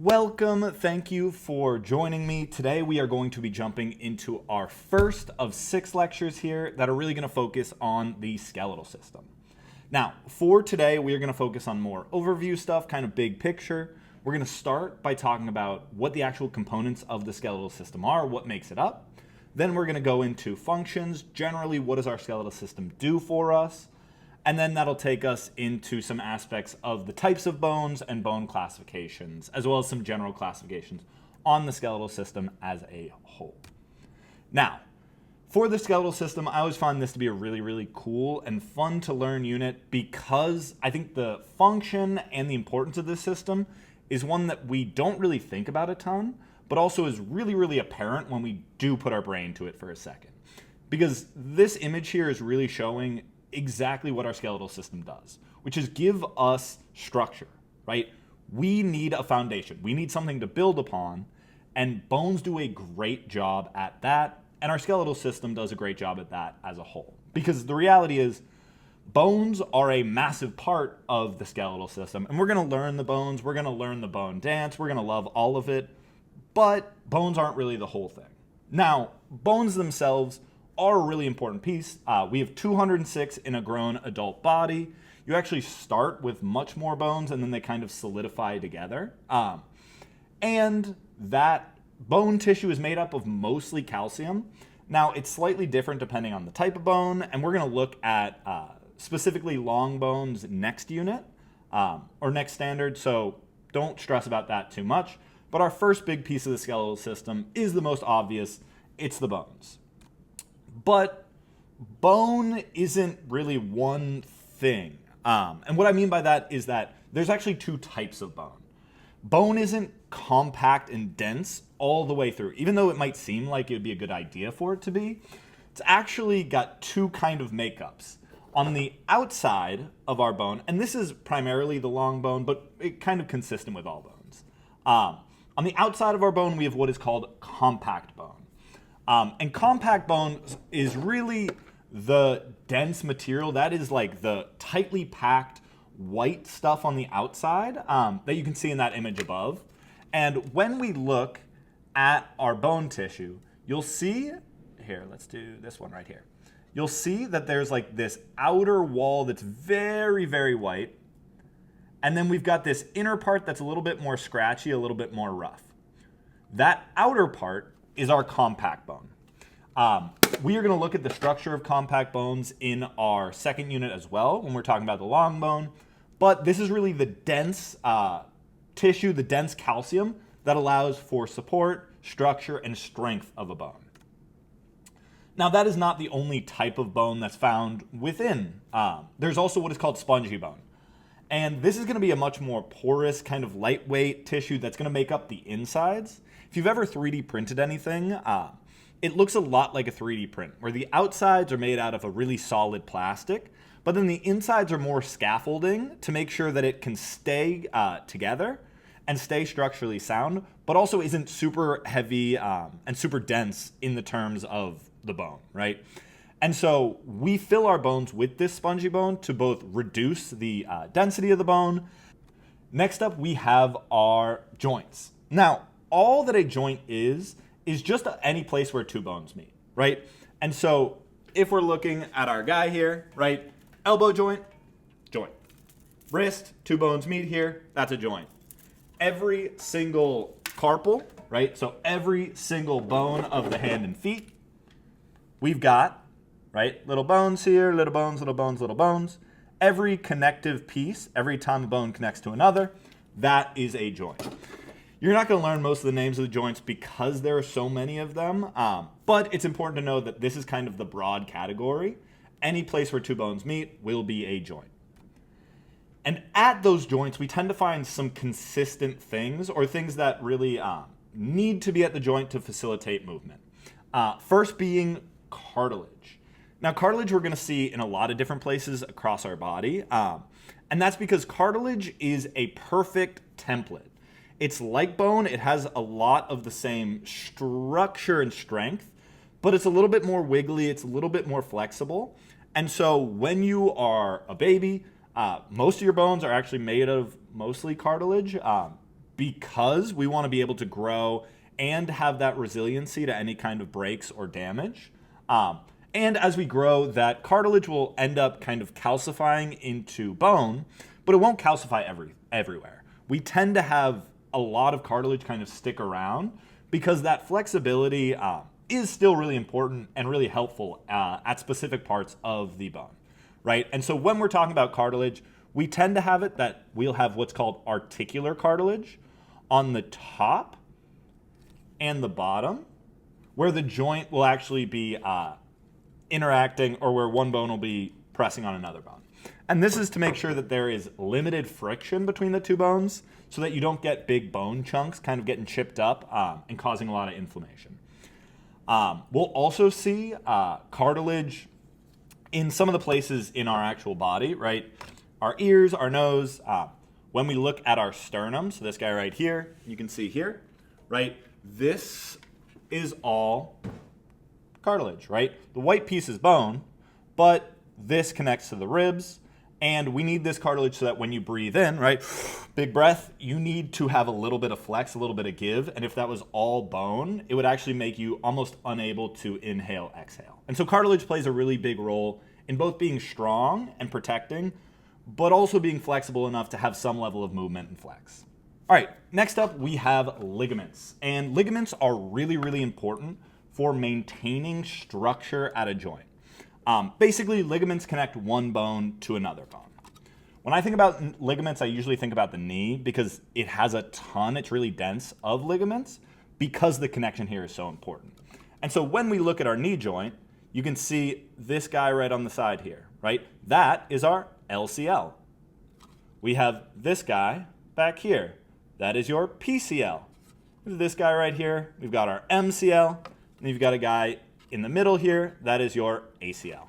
Welcome, thank you for joining me. Today we are going to be jumping into our first of 6 lectures here that are really going to focus on the skeletal system. Now, for today we are going to focus on more overview stuff, kind of big picture. We're going to start by talking about what the actual components of the skeletal system are, what makes it up. Then we're going to go into functions, generally what does our skeletal system do for us. And then that'll take us into some aspects of the types of bones and bone classifications, as well as some general classifications on the skeletal system as a whole. Now, for the skeletal system, I always find this to be a really cool and fun to learn unit because I think the function and the importance of this system is one that we don't really think about a ton, but also is really apparent when we do put our brain to it for a second. Because this image here is really showing exactly what our skeletal system does, which is give us structure, right? We need a foundation. We need something to build upon, and bones do a great job at that, and our skeletal system does a great job at that as a whole. Because the reality is, bones are a massive part of the skeletal system, and we're going to learn the bones, we're going to learn the bone dance, we're going to love all of it, but bones aren't really the whole thing. Now, bones themselves are a really important piece. We have 206 in a grown adult body. You actually start with much more bones and then they kind of solidify together. And that bone tissue is made up of mostly calcium. Now, it's slightly different depending on the type of bone, and we're going to look at specifically long bones next unit or next standard, so don't stress about that too much. But our first big piece of the skeletal system is the most obvious. It's the bones. But bone isn't really one thing. And what I mean by that is that there's actually 2 types of bone. Bone isn't compact and dense all the way through. Even though it might seem like it would be a good idea for it to be, it's actually got 2 kind of makeups. On the outside of our bone, and this is primarily the long bone, but it kind of consistent with all bones. On the outside of our bone, we have what is called compact bone. And compact bone is really the dense material. That is like the tightly packed white stuff on the outside that you can see in that image above. And when we look at our bone tissue, you'll see, here, let's do this one right here. You'll see that there's like this outer wall that's very white. And then we've got this inner part that's a little bit more scratchy, a little bit more rough. That outer part is our compact bone. We are going to look at the structure of compact bones in our second unit as well when we're talking about the long bone. But this is really the dense tissue, the dense calcium that allows for support, structure, and strength of a bone. Now, that is not the only type of bone that's found within. There's also what is called spongy bone. And this is going to be a much more porous, kind of lightweight tissue that's going to make up the insides. If you've ever 3D printed anything, it looks a lot like a 3D print, where the outsides are made out of a really solid plastic, but then the insides are more scaffolding to make sure that it can stay together and stay structurally sound, but also isn't super heavy and super dense in the terms of the bone, right? And so we fill our bones with this spongy bone to both reduce the density of the bone. Next up, we have our joints. Now, all that a joint is just any place where 2 bones meet, right? And so if we're looking at our guy here, right? Elbow joint, joint. Wrist, 2 bones meet here, that's a joint. Every single carpal, right? So every single bone of the hand and feet, we've got, right? Little bones here, little bones, little bones, little bones. Every connective piece, every time a bone connects to another, that is a joint. You're not going to learn most of the names of the joints because there are so many of them, but it's important to know that this is kind of the broad category. Any place where 2 bones meet will be a joint. And at those joints, we tend to find some consistent things or things that really need to be at the joint to facilitate movement. First being cartilage. Now, cartilage we're going to see in a lot of different places across our body, and that's because cartilage is a perfect template. It's like bone, it has a lot of the same structure and strength, but it's a little bit more wiggly, it's a little bit more flexible. And so when you are a baby, most of your bones are actually made of mostly cartilage. because we want to be able to grow and have that resiliency to any kind of breaks or damage. And as we grow, that cartilage will end up kind of calcifying into bone, but it won't calcify everywhere. We tend to have a lot of cartilage kind of stick around because that flexibility is still really important and really helpful at specific parts of the bone, right? And so when we're talking about cartilage, we tend to have it that we'll have what's called articular cartilage on the top and the bottom, where the joint will actually be interacting, or where one bone will be pressing on another bone. And this is to make sure that there is limited friction between the two bones so that you don't get big bone chunks kind of getting chipped up and causing a lot of inflammation. We'll also see cartilage in some of the places in our actual body, right? Our ears, our nose. When we look at our sternum, so this guy right here, you can see here, right? This is all cartilage, right? The white piece is bone, but this connects to the ribs, and we need this cartilage so that when you breathe in, right, big breath, you need to have a little bit of flex, a little bit of give, and if that was all bone, it would actually make you almost unable to inhale, exhale. And so cartilage plays a really big role in both being strong and protecting, but also being flexible enough to have some level of movement and flex. All right, next up we have ligaments, and ligaments are really, really important for maintaining structure at a joint. Basically, ligaments connect one bone to another bone. When I think about ligaments, I usually think about the knee because it has a ton, it's really dense, of ligaments because the connection here is so important. And so when we look at our knee joint, you can see this guy right on the side here, right? That is our LCL. We have this guy back here. That is your PCL. This guy right here, we've got our MCL, and you've got a guy in the middle here, that is your ACL.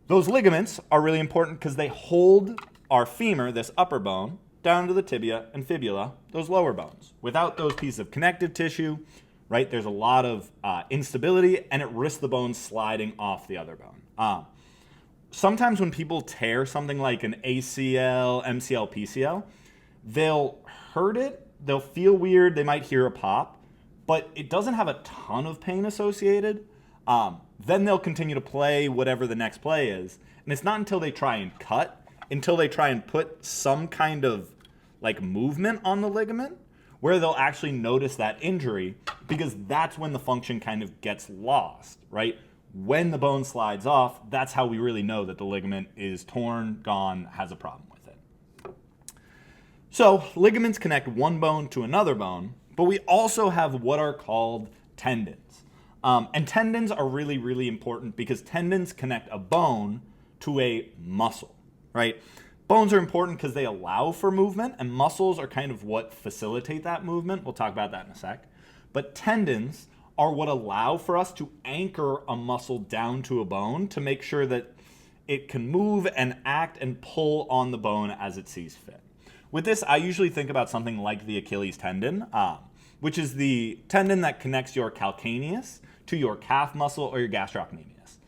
Those ligaments are really important because they hold our femur, this upper bone, down to the tibia and fibula, those lower bones. Without those pieces of connective tissue, right, there's a lot of instability, and it risks the bone sliding off the other bone. Sometimes when people tear something like an ACL, MCL, PCL, they'll hurt it, they'll feel weird, they might hear a pop, but it doesn't have a ton of pain associated. Then they'll continue to play whatever the next play is. And it's not until they try and cut, until they try and put some kind of like movement on the ligament, where they'll actually notice that injury, because that's when the function kind of gets lost, right? When the bone slides off, that's how we really know that the ligament is torn, gone, has a problem with it. So ligaments connect one bone to another bone, but we also have what are called tendons. And tendons are really, really important because tendons connect a bone to a muscle, right? Bones are important because they allow for movement, and muscles are kind of what facilitate that movement. We'll talk about that in a sec. But tendons are what allow for us to anchor a muscle down to a bone to make sure that it can move and act and pull on the bone as it sees fit. With this, I usually think about something like the Achilles tendon, which is the tendon that connects your calcaneus to your calf muscle or your gastrocnemius.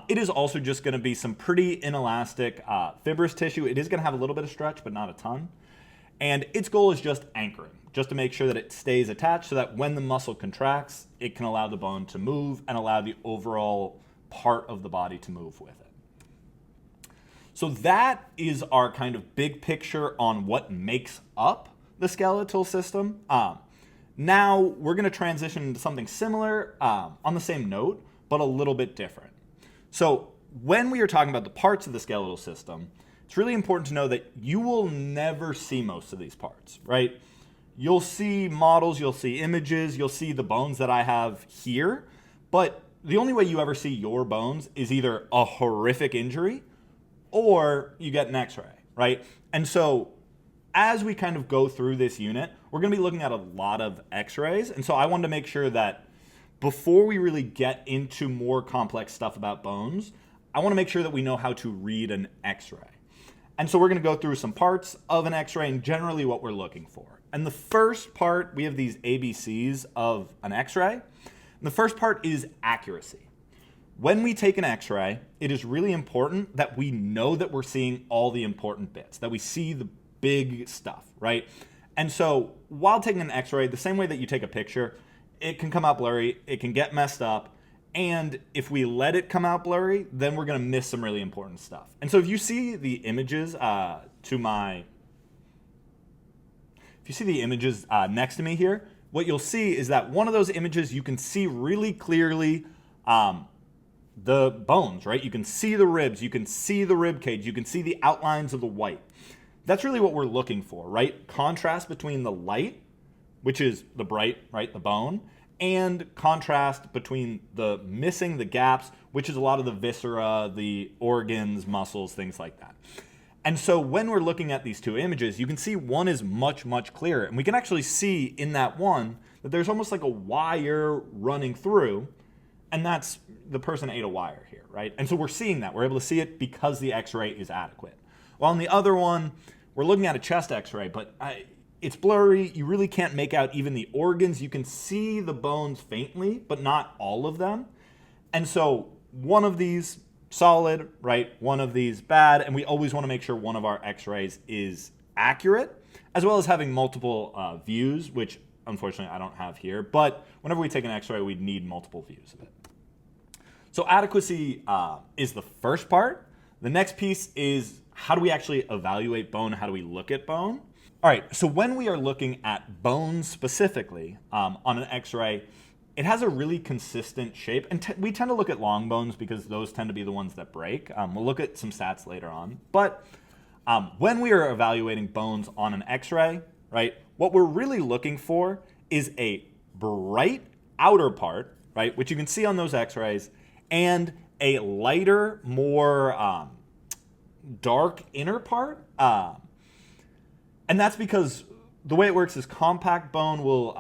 It is also just going to be some pretty inelastic fibrous tissue. It is going to have a little bit of stretch, but not a ton. And its goal is just anchoring, just to make sure that it stays attached so that when the muscle contracts, it can allow the bone to move and allow the overall part of the body to move with it. So that is our kind of big picture on what makes up the skeletal system. Now we're going to transition into something similar on the same note, but a little bit different. So when we are talking about the parts of the skeletal system, it's really important to know that you will never see most of these parts, right? You'll see models, you'll see images, you'll see the bones that I have here, but the only way you ever see your bones is either a horrific injury or you get an x-ray, right? And so as we kind of go through this unit, we're going to be looking at a lot of x-rays. And so I wanted to make sure that before we really get into more complex stuff about bones, I want to make sure that we know how to read an x-ray. And so we're going to go through some parts of an x-ray and generally what we're looking for. And the first part, we have these ABCs of an x-ray. And the first part is accuracy. When we take an x-ray, it is really important that we know that we're seeing all the important bits, that we see the big stuff, right? And so while taking an x-ray, the same way that you take a picture, it can come out blurry, it can get messed up, and if we let it come out blurry, then we're going to miss some really important stuff. And so if you see the images next to me here, what you'll see is that one of those images, you can see really clearly the bones, right? You can see the ribs, you can see the rib cage, you can see the outlines of the white. That's really what we're looking for, right? Contrast between the light, which is the bright, right, the bone, and contrast between the missing, the gaps, which is a lot of the viscera, the organs, muscles, things like that. And so when we're looking at these two images, you can see one is much, much clearer. And we can actually see in that one that there's almost like a wire running through, and that's the person ate a wire here, right? And so we're seeing that. We're able to see it because the x-ray is adequate. While in the other one, we're looking at a chest x-ray, but it's blurry. You really can't make out even the organs. You can see the bones faintly, but not all of them. And so one of these solid, right? One of these bad. And we always want to make sure one of our x-rays is accurate, as well as having multiple views, which unfortunately I don't have here. But whenever we take an x-ray, we'd need multiple views of it. So adequacy is the first part. The next piece is how do we actually evaluate bone? How do we look at bone? All right, so when we are looking at bone specifically on an x-ray, it has a really consistent shape. And we tend to look at long bones because those tend to be the ones that break. We'll look at some stats later on. But when we are evaluating bones on an x-ray, right, what we're really looking for is a bright outer part, right, which you can see on those x-rays, and a lighter, more dark inner part. And that's because the way it works is compact bone will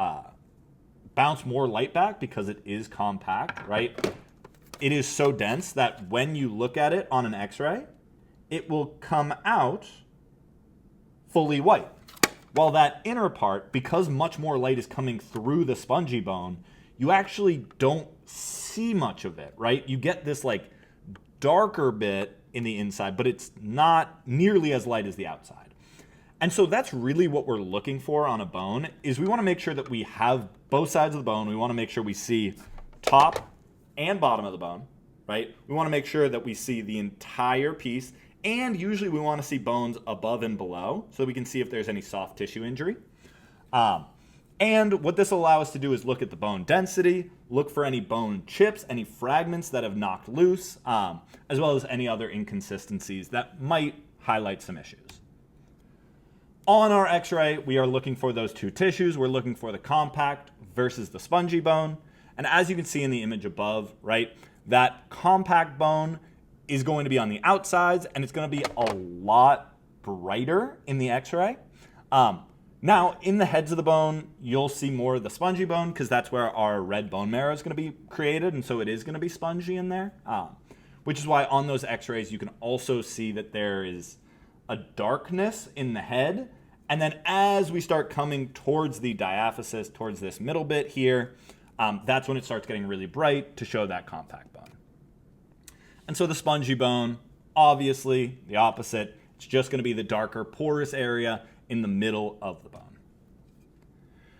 bounce more light back because it is compact, right? It is so dense that when you look at it on an x-ray, it will come out fully white. While that inner part, because much more light is coming through the spongy bone, you actually don't see much of it, right? You get this like darker bit in the inside, but it's not nearly as light as the outside. And so that's really what we're looking for on a bone, is we want to make sure that we have both sides of the bone. We want to make sure we see top and bottom of the bone, right? We want to make sure that we see the entire piece, and usually we want to see bones above and below so we can see if there's any soft tissue injury. And what this will allow us to do is look at the bone density, look for any bone chips, any fragments that have knocked loose, as well as any other inconsistencies that might highlight some issues. On our x-ray, we are looking for those two tissues. We're looking for the compact versus the spongy bone. And as you can see in the image above, right, that compact bone is going to be on the outsides, and it's going to be a lot brighter in the x-ray. Now, in the heads of the bone, you'll see more of the spongy bone because that's where our red bone marrow is going to be created, and so it is going to be spongy in there, which is why on those x-rays you can also see that there is a darkness in the head. And then as we start coming towards the diaphysis, towards this middle bit here, that's when it starts getting really bright to show that compact bone. And so the spongy bone, obviously the opposite. It's just going to be the darker porous area in the middle of the bone.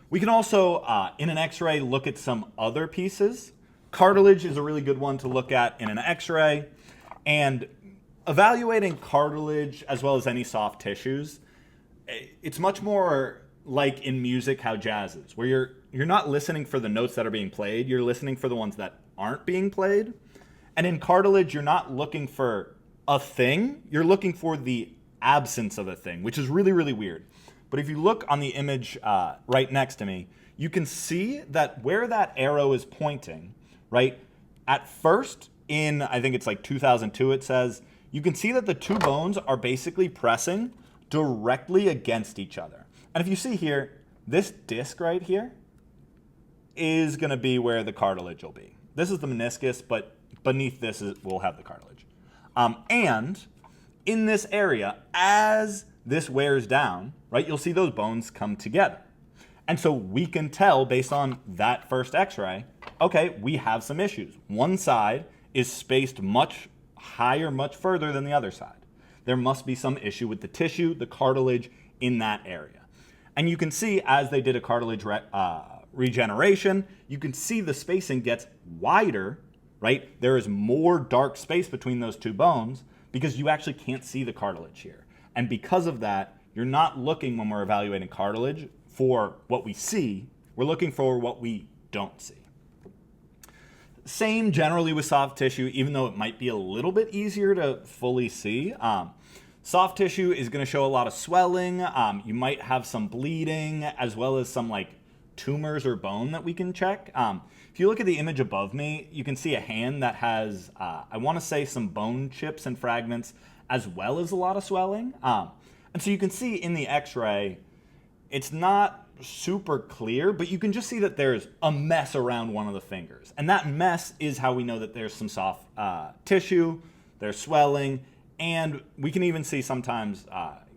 We can also, in an x-ray, look at some other pieces. Cartilage is a really good one to look at in an x-ray. And evaluating cartilage as well as any soft tissues, it's much more like in music how jazz is, where you're not listening for the notes that are being played, you're listening for the ones that aren't being played. And in cartilage, you're not looking for a thing, you're looking for the absence of a thing, which is really, really weird. But if you look on the image right next to me, you can see that where that arrow is pointing, right, at first in, I think it's like 2002 it says, you can see that the two bones are basically pressing directly against each other. And if you see here, this disc right here is going to be where the cartilage will be. This is the meniscus, but beneath this we'll have the cartilage. And in this area, as this wears down, right, you'll see those bones come together. And so we can tell based on that first x-ray, okay, we have some issues. One side is spaced much higher, much further than the other side. There must be some issue with the tissue, the cartilage in that area. And you can see as they did a cartilage regeneration, you can see the spacing gets wider, right? There is more dark space between those two bones because you actually can't see the cartilage here. And because of that, you're not looking when we're evaluating cartilage for what we see, we're looking for what we don't see. Same generally with soft tissue, even though it might be a little bit easier to fully see. Soft tissue is going to show a lot of swelling. You might have some bleeding, as well as some like tumors or bone that we can check. If you look at the image above me, you can see a hand that has, I want to say, some bone chips and fragments, as well as a lot of swelling. And so you can see in the x-ray, it's not super clear, but you can just see that there's a mess around one of the fingers. And that mess is how we know that there's some soft tissue, there's swelling, and we can even see sometimes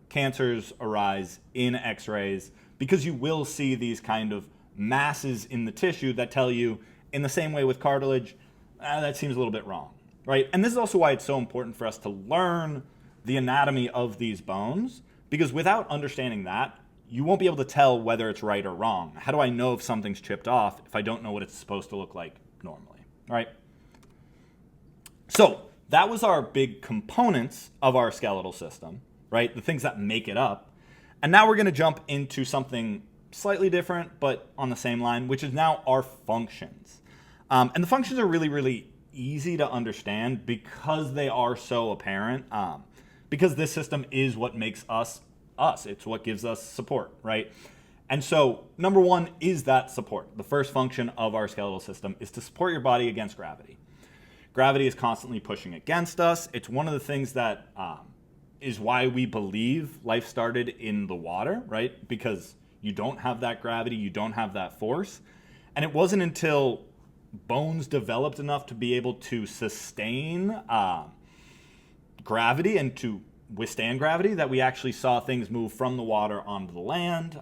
cancers arise in x-rays because you will see these kind of masses in the tissue that tell you, in the same way with cartilage, that seems a little bit wrong, right? And this is also why it's so important for us to learn the anatomy of these bones, because without understanding that, you won't be able to tell whether it's right or wrong. How do I know if something's chipped off if I don't know what it's supposed to look like normally, right? So that was our big components of our skeletal system, right? The things that make it up. And now we're going to jump into something slightly different, but on the same line, which is now our functions. And the functions are really, really easy to understand because they are so apparent. Because this system is what makes us us. It's what gives us support, right? And so number one is that support. The first function of our skeletal system is to support your body against gravity. Gravity is constantly pushing against us. It's one of the things that is why we believe life started in the water, right? Because you don't have that gravity, you don't have that force. And it wasn't until bones developed enough to be able to sustain gravity and to withstand gravity that we actually saw things move from the water onto the land.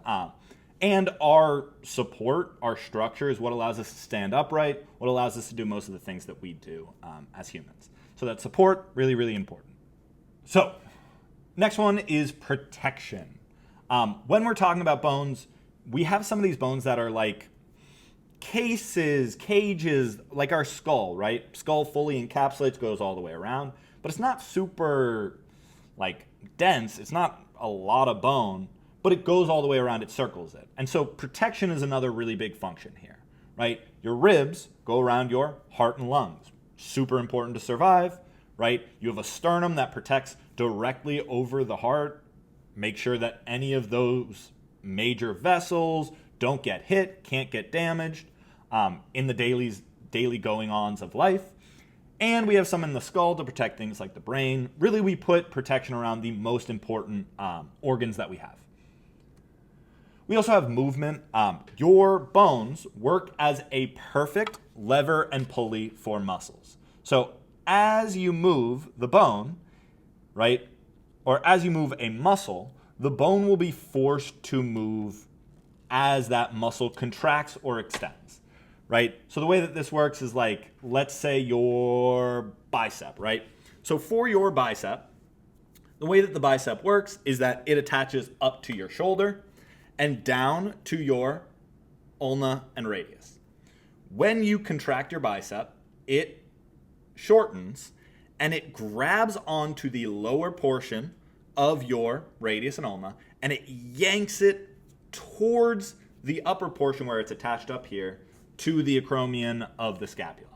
And our support, our structure, is what allows us to stand upright, what allows us to do most of the things that we do as humans. So that support, really, really important. So next one is protection. When we're talking about bones, we have some of these bones that are like cages, like our skull, right? Skull fully encapsulates, goes all the way around, but it's not super like dense. It's not a lot of bone, but it goes all the way around, it circles it. And so protection is another really big function here, right? Your ribs go around your heart and lungs. Super important to survive, right? You have a sternum that protects directly over the heart. Make sure that any of those major vessels don't get hit, can't get damaged in the daily going-ons of life. And we have some in the skull to protect things like the brain. Really, we put protection around the most important organs that we have. We also have movement. Your bones work as a perfect lever and pulley for muscles. So as you move the bone, right, or as you move a muscle, the bone will be forced to move as that muscle contracts or extends, right? So the way that this works is like, let's say your bicep, right? So for your bicep, the way that the bicep works is that it attaches up to your shoulder and down to your ulna and radius. When you contract your bicep, it shortens and it grabs onto the lower portion of your radius and ulna and it yanks it towards the upper portion where it's attached up here to the acromion of the scapula.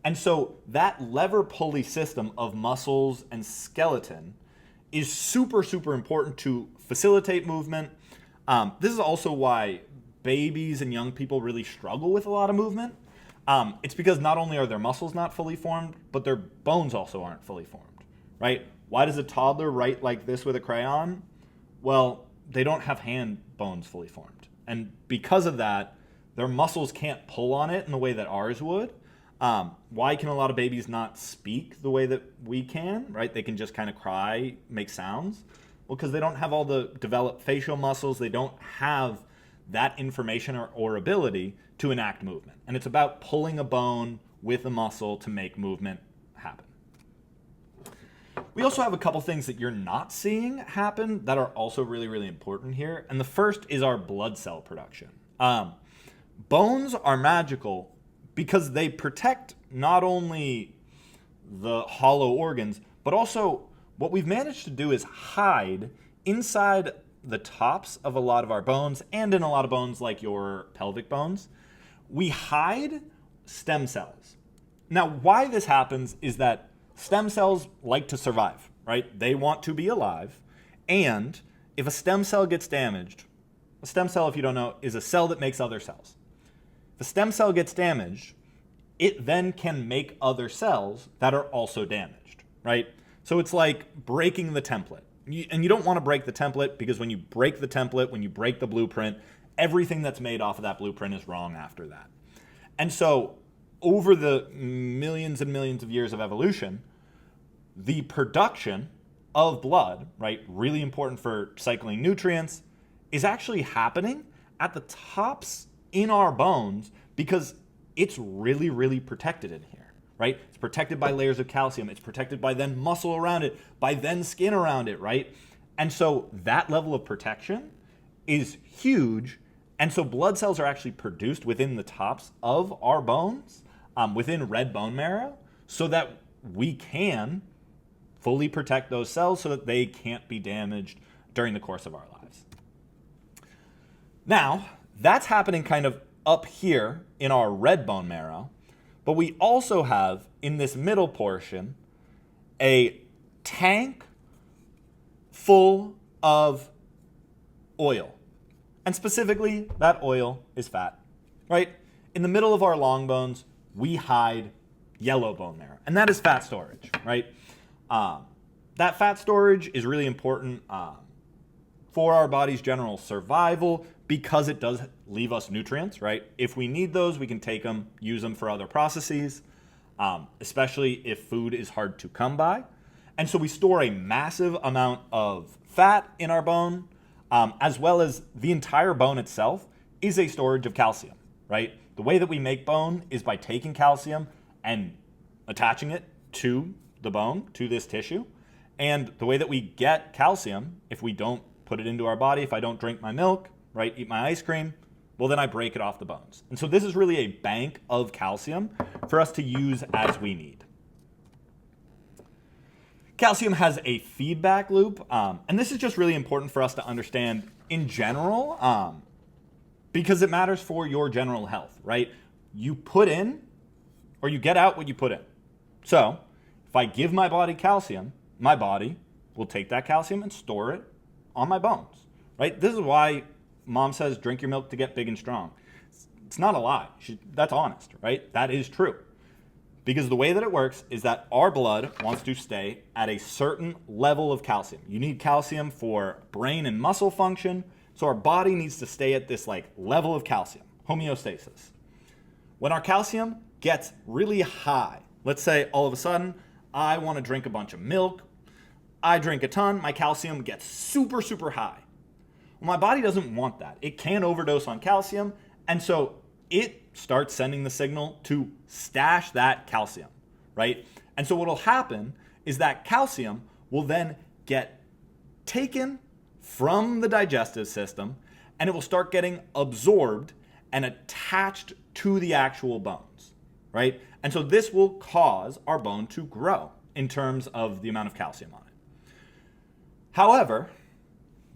And so that lever pulley system of muscles and skeleton is super, super important to facilitate movement. This is also why babies and young people really struggle with a lot of movement. It's because not only are their muscles not fully formed, but their bones also aren't fully formed, right? Why does a toddler write like this with a crayon? Well, they don't have hand bones fully formed. And because of that, their muscles can't pull on it in the way that ours would. Why can a lot of babies not speak the way that we can, right? They can just kind of cry, make sounds. Well, because they don't have all the developed facial muscles. They don't have that information or ability to enact movement. And it's about pulling a bone with a muscle to make movement happen. We also have a couple things that you're not seeing happen that are also really, really important here. And the first is our blood cell production. Bones are magical because they protect not only the hollow organs, but also what we've managed to do is hide inside the tops of a lot of our bones and in a lot of bones like your pelvic bones. We hide stem cells. Now, why this happens is that stem cells like to survive, right? They want to be alive. And if a stem cell gets damaged, a stem cell, if you don't know, is a cell that makes other cells. If a stem cell gets damaged, it then can make other cells that are also damaged, right? So it's like breaking the template. And you don't want to break the template because when you break the template, when you break the blueprint, everything that's made off of that blueprint is wrong after that. And so over the millions and millions of years of evolution, the production of blood, right, really important for cycling nutrients, is actually happening at the tops in our bones because it's really, really protected in here, right? It's protected by layers of calcium. It's protected by then muscle around it, by then skin around it, right? And so that level of protection is huge. And so blood cells are actually produced within the tops of our bones, within red bone marrow, so that we can fully protect those cells so that they can't be damaged during the course of our lives. Now, that's happening kind of up here in our red bone marrow, but we also have in this middle portion a tank full of oil. And specifically, that oil is fat, right? In the middle of our long bones, we hide yellow bone marrow, and that is fat storage, right? That fat storage is really important for our body's general survival because it does leave us nutrients, right? If we need those, we can take them, use them for other processes, especially if food is hard to come by. And so we store a massive amount of fat in our bone, as well as the entire bone itself is a storage of calcium, right? The way that we make bone is by taking calcium and attaching it to the bone, to this tissue. And the way that we get calcium, if we don't put it into our body, if I don't drink my milk, right, eat my ice cream, well, then I break it off the bones. And so this is really a bank of calcium for us to use as we need. Calcium has a feedback loop, and this is just really important for us to understand in general, because it matters for your general health, right? You put in or you get out what you put in. So if I give my body calcium, my body will take that calcium and store it on my bones, right? This is why mom says drink your milk to get big and strong. It's not a lie. That's honest, right? That is true. Because the way that it works is that our blood wants to stay at a certain level of calcium. You need calcium for brain and muscle function, so our body needs to stay at this like level of calcium, homeostasis. When our calcium gets really high, let's say all of a sudden I want to drink a bunch of milk, I drink a ton, my calcium gets super, super high. Well, my body doesn't want that. It can overdose on calcium, and so it starts sending the signal to stash that calcium, right? And so what will happen is that calcium will then get taken from the digestive system and it will start getting absorbed and attached to the actual bones, right? And so this will cause our bone to grow in terms of the amount of calcium on it. However,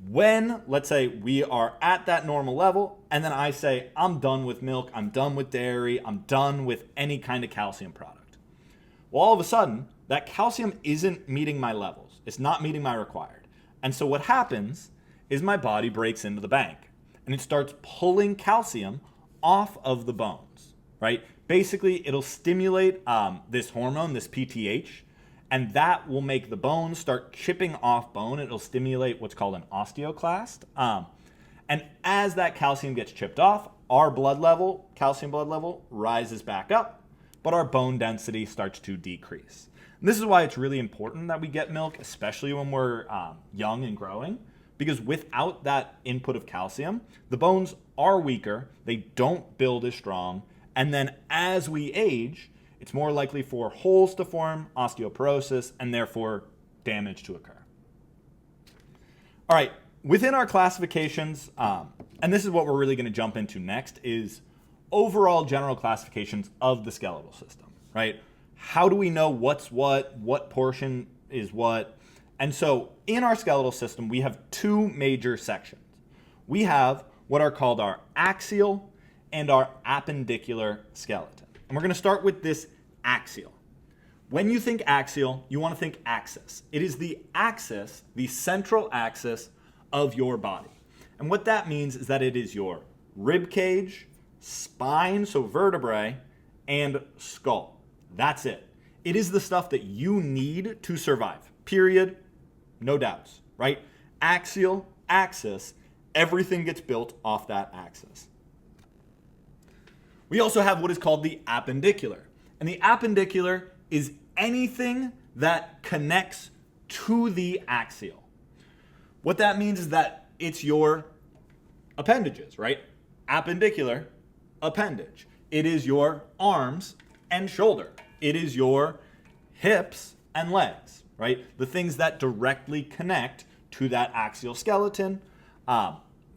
when, let's say, we are at that normal level, and then I say, I'm done with milk, I'm done with dairy, I'm done with any kind of calcium product. Well, all of a sudden, that calcium isn't meeting my levels. It's not meeting my required. And so what happens is my body breaks into the bank, and it starts pulling calcium off of the bones, right? Basically, it'll stimulate this hormone, this PTH, and that will make the bone start chipping off bone. It'll stimulate what's called an osteoclast. And as that calcium gets chipped off, our blood level, calcium blood level, rises back up, but our bone density starts to decrease. And this is why it's really important that we get milk, especially when we're young and growing, because without that input of calcium, the bones are weaker, they don't build as strong, and then as we age, it's more likely for holes to form, osteoporosis, and therefore damage to occur. All right, within our classifications, and this is what we're really going to jump into next, is overall general classifications of the skeletal system, right? How do we know what's what portion is what? And so in our skeletal system, we have two major sections. We have what are called our axial and our appendicular skeleton. And we're going to start with this axial. When you think axial, you want to think axis. It is the axis, the central axis of your body. And what that means is that it is your rib cage, spine, so vertebrae, and skull. That's it. It is the stuff that you need to survive. Period. No doubts, right? Axial, axis, everything gets built off that axis. We also have what is called the appendicular. And the appendicular is anything that connects to the axial. What that means is that it's your appendages, right? Appendicular, appendage. It is your arms and shoulder. It is your hips and legs, right? The things that directly connect to that axial skeleton.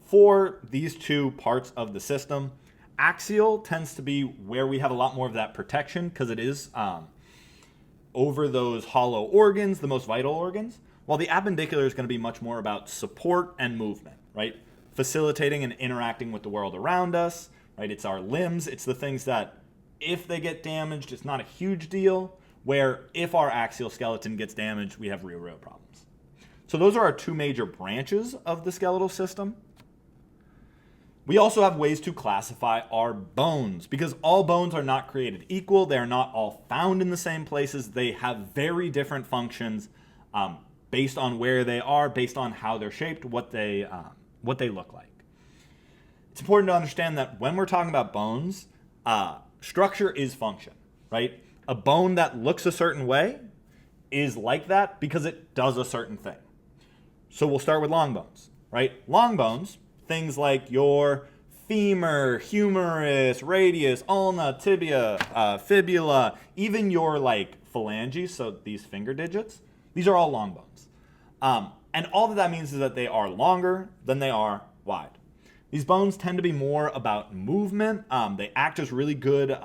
For these two parts of the system, axial tends to be where we have a lot more of that protection because it is over those hollow organs, the most vital organs, while the appendicular is going to be much more about support and movement, right? Facilitating and interacting with the world around us, right? It's our limbs. It's the things that if they get damaged, it's not a huge deal, where if our axial skeleton gets damaged, we have real problems. So those are our two major branches of the skeletal system. We also have ways to classify our bones because all bones are not created equal. They are not all found in the same places. They have very different functions based on where they are, based on how they're shaped, what they look like. It's important to understand that when we're talking about bones, structure is function, right? A bone that looks a certain way is like that because it does a certain thing. So we'll start with long bones, right? Long bones, things like your femur, humerus, radius, ulna, tibia, fibula, even your like phalanges, so these finger digits, these are all long bones. And all that means is that they are longer than they are wide. These bones tend to be more about movement. They act as really good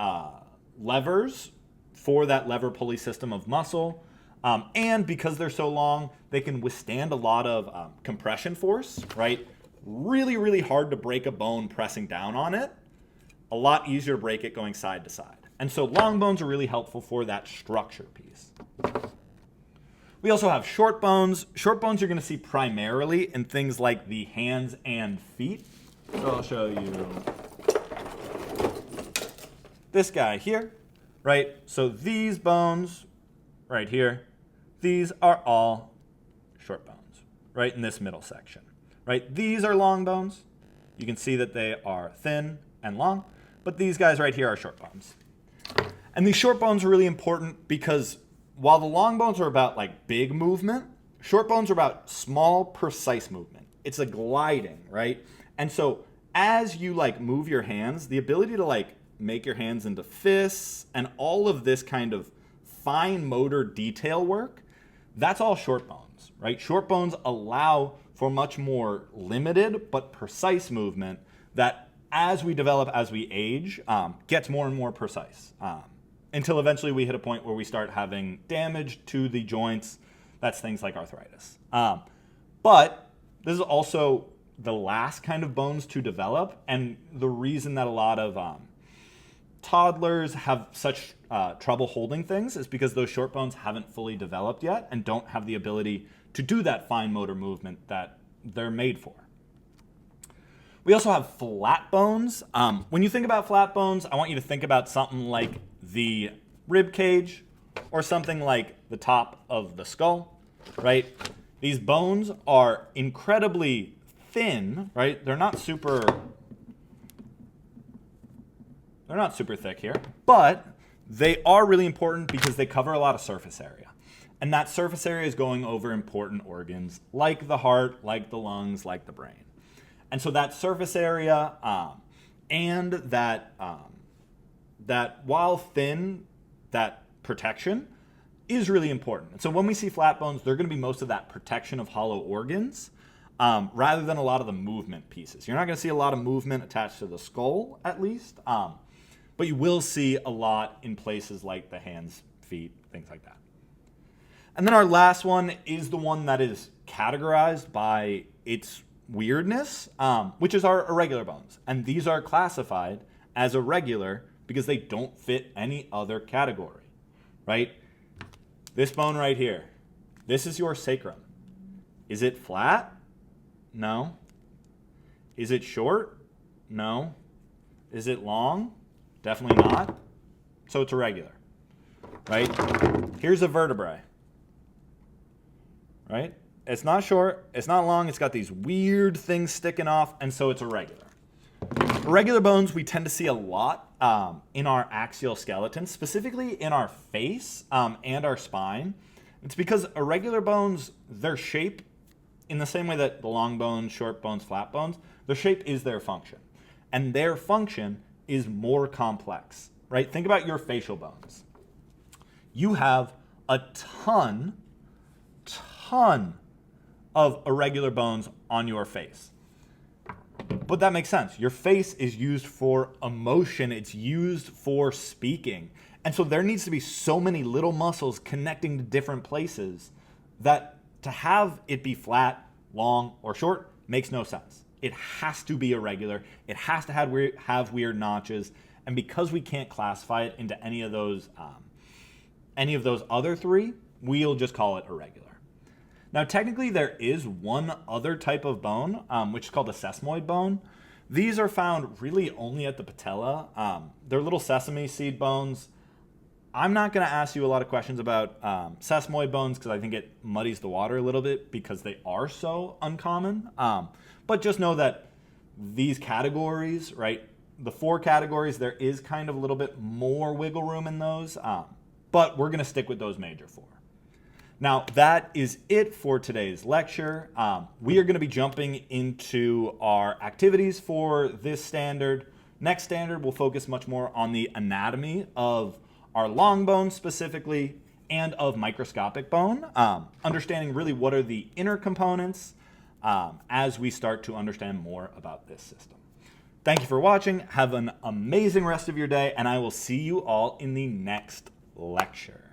levers for that lever pulley system of muscle. And because they're so long, they can withstand a lot of compression force, right? Really, really hard to break a bone pressing down on it. A lot easier to break it going side to side. And so long bones are really helpful for that structure piece. We also have short bones. Short bones you're going to see primarily in things like the hands and feet. So I'll show you this guy here, right? So these bones right here, these are all short bones, right, in this middle section, right? These are long bones. You can see that they are thin and long, but these guys right here are short bones. And these short bones are really important because while the long bones are about like big movement, short bones are about small, precise movement. It's a gliding, right? And so as you like move your hands, the ability to like make your hands into fists and all of this kind of fine motor detail work, that's all short bones, right? Short bones allow for much more limited but precise movement that as we develop, as we age, gets more and more precise until eventually we hit a point where we start having damage to the joints. That's things like arthritis. But this is also the last kind of bones to develop, and the reason that a lot of toddlers have such trouble holding things is because those short bones haven't fully developed yet and don't have the ability to do that fine motor movement that they're made for. We also have flat bones. When you think about flat bones, I want you to think about something like the rib cage or something like the top of the skull, right? These bones are incredibly thin, right? They're not super thick here, but they are really important because they cover a lot of surface area. And that surface area is going over important organs like the heart, like the lungs, like the brain. And so that surface area and that while thin, that protection is really important. And so when we see flat bones, they're going to be most of that protection of hollow organs rather than a lot of the movement pieces. You're not going to see a lot of movement attached to the skull, at least, but you will see a lot in places like the hands, feet, things like that. And then our last one is the one that is categorized by its weirdness, which is our irregular bones. And these are classified as irregular because they don't fit any other category, right? This bone right here, this is your sacrum. Is it flat? No. Is it short? No. Is it long? Definitely not. So it's irregular, right? Here's a vertebrae, right? It's not short, it's not long, it's got these weird things sticking off, and so it's irregular. Irregular bones we tend to see a lot in our axial skeleton, specifically in our face and our spine. It's because irregular bones, their shape, in the same way that the long bones, short bones, flat bones, their shape is their function. And their function is more complex, right? Think about your facial bones. You have a ton of irregular bones on your face. But that makes sense. Your face is used for emotion. It's used for speaking. And so there needs to be so many little muscles connecting to different places that to have it be flat, long, or short makes no sense. It has to be irregular. It has to have weird notches. And because we can't classify it into any of those other three, we'll just call it irregular. Now, technically, there is one other type of bone, which is called a sesamoid bone. These are found really only at the patella. They're little sesame seed bones. I'm not going to ask you a lot of questions about sesamoid bones because I think it muddies the water a little bit because they are so uncommon. But just know that these categories, right, the 4 categories, there is kind of a little bit more wiggle room in those, but we're going to stick with those major 4. Now, that is it for today's lecture. We are going to be jumping into our activities for this standard. Next standard, we'll focus much more on the anatomy of our long bone specifically and of microscopic bone, understanding really what are the inner components as we start to understand more about this system. Thank you for watching. Have an amazing rest of your day, and I will see you all in the next lecture.